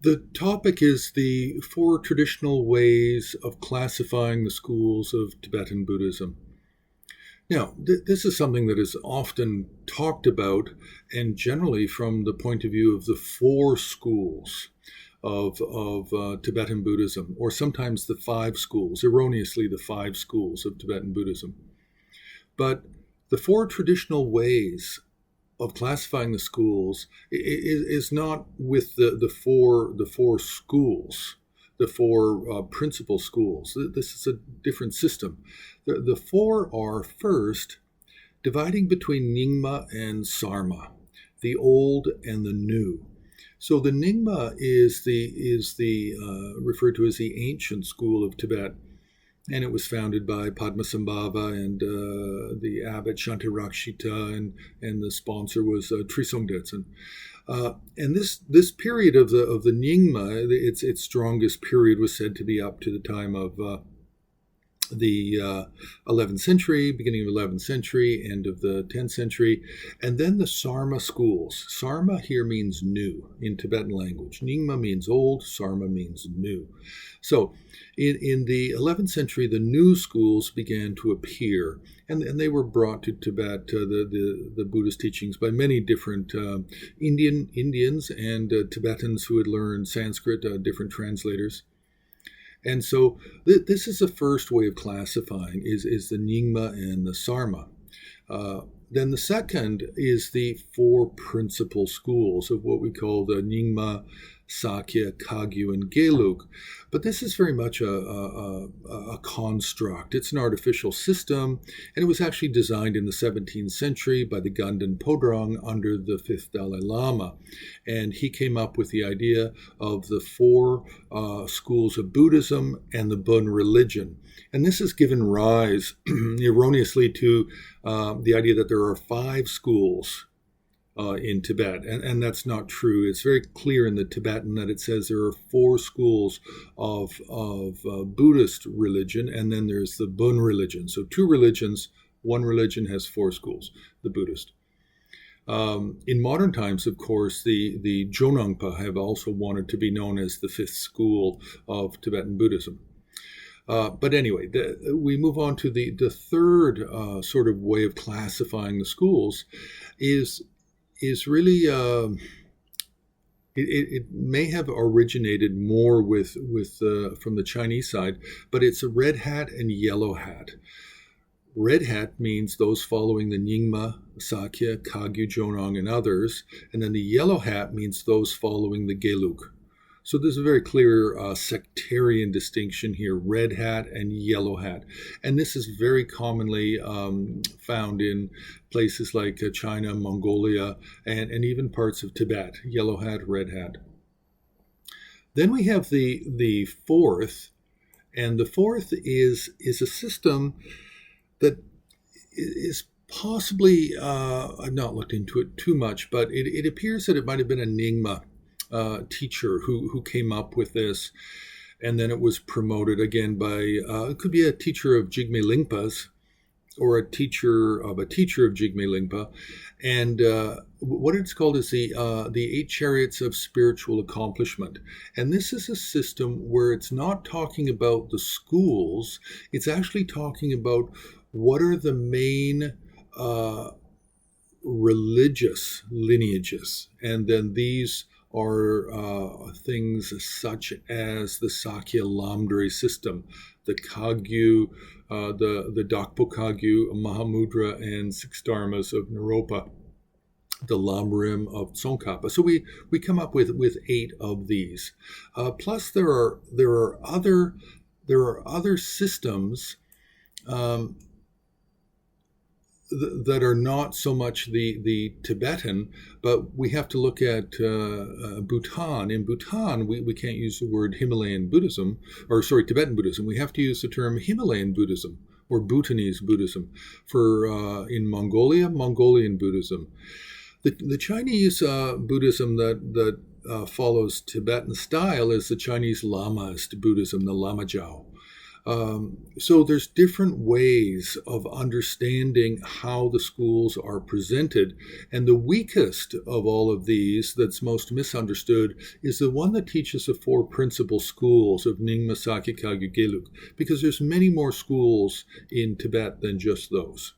The topic is the four traditional ways of classifying the schools of Tibetan Buddhism. Now, this is something that is often talked about, and generally from the point of view of the four schools of Tibetan Buddhism, or sometimes the five schools, erroneously the five schools of Tibetan Buddhism. But the four traditional ways of classifying the schools is not with the four schools, the four principal schools. This is a different system. The four are first dividing between Nyingma and Sarma, the old and the new. So the Nyingma is the referred to as the ancient school of Tibet, and it was founded by Padmasambhava and the abbot Shantirakshita, and the sponsor was Trisong Detsen. And this period of the Nyingma, its strongest period, was said to be up to the time of the 11th century, beginning of 11th century, end of the 10th century, and then the Sarma schools. Sarma here means new in Tibetan language. Nyingma means old, Sarma means new. So in the 11th century, the new schools began to appear, and they were brought to Tibet, the Buddhist teachings, by many different Indians and Tibetans who had learned Sanskrit, different translators. And so this is the first way of classifying, is the Nyingma and the Sarma. Then the second is the four principal schools of what we call the Nyingma, Sakya, Kagyu, and Gelug. But this is very much a construct. It's an artificial system, and it was actually designed in the 17th century by the Ganden Podrong under the fifth Dalai Lama. And he came up with the idea of the four schools of Buddhism and the Bön religion. And this has given rise, erroneously, to the idea that there are five schools in Tibet, and that's not true. It's very clear in the Tibetan that it says there are four schools of Buddhist religion, and then there's the Bön religion. So two religions, one religion has four schools, the Buddhist. In modern times, of course, the Jonangpa have also wanted to be known as the fifth school of Tibetan Buddhism. But anyway, we move on to the third sort of way of classifying the schools is really it may have originated more with from the Chinese side, but it's a red hat and yellow hat. Red hat means those following the Nyingma, Sakya, Kagyu, Jonang, and others, and then the yellow hat means those following the Gelug. So there's a very clear sectarian distinction here, red hat and yellow hat. And this is very commonly found in places like China, Mongolia, and even parts of Tibet, yellow hat, red hat. Then we have the fourth, and the fourth is a system that is possibly, I've not looked into it too much, but it appears that it might have been a Nyingma teacher who came up with this, and then it was promoted again by it could be a teacher of Jigme Lingpa's or a teacher of Jigme Lingpa, and what it's called is the 8 Chariots of Spiritual Accomplishment. And this is a system where it's not talking about the schools, it's actually talking about what are the main religious lineages, and then these are things such as the Sakya Lamdre system, the Kagyu, the Dakpo Kagyu, Mahamudra, and 6 Dharmas of Naropa, the Lamrim of Tsongkhapa. So we come up with 8 of these. Plus there are other systems that are not so much the Tibetan, but we have to look at Bhutan. In Bhutan, we can't use the word Himalayan Buddhism, Tibetan Buddhism. We have to use the term Himalayan Buddhism or Bhutanese Buddhism. For in Mongolia, Mongolian Buddhism. The Chinese Buddhism that follows Tibetan style is the Chinese Lamaist Buddhism, the Lama Jiao. So there's different ways of understanding how the schools are presented. And the weakest of all of these, that's most misunderstood, is the one that teaches the four principal schools of Nyingma, Sakya, Kagyu, Gelug, because there's many more schools in Tibet than just those.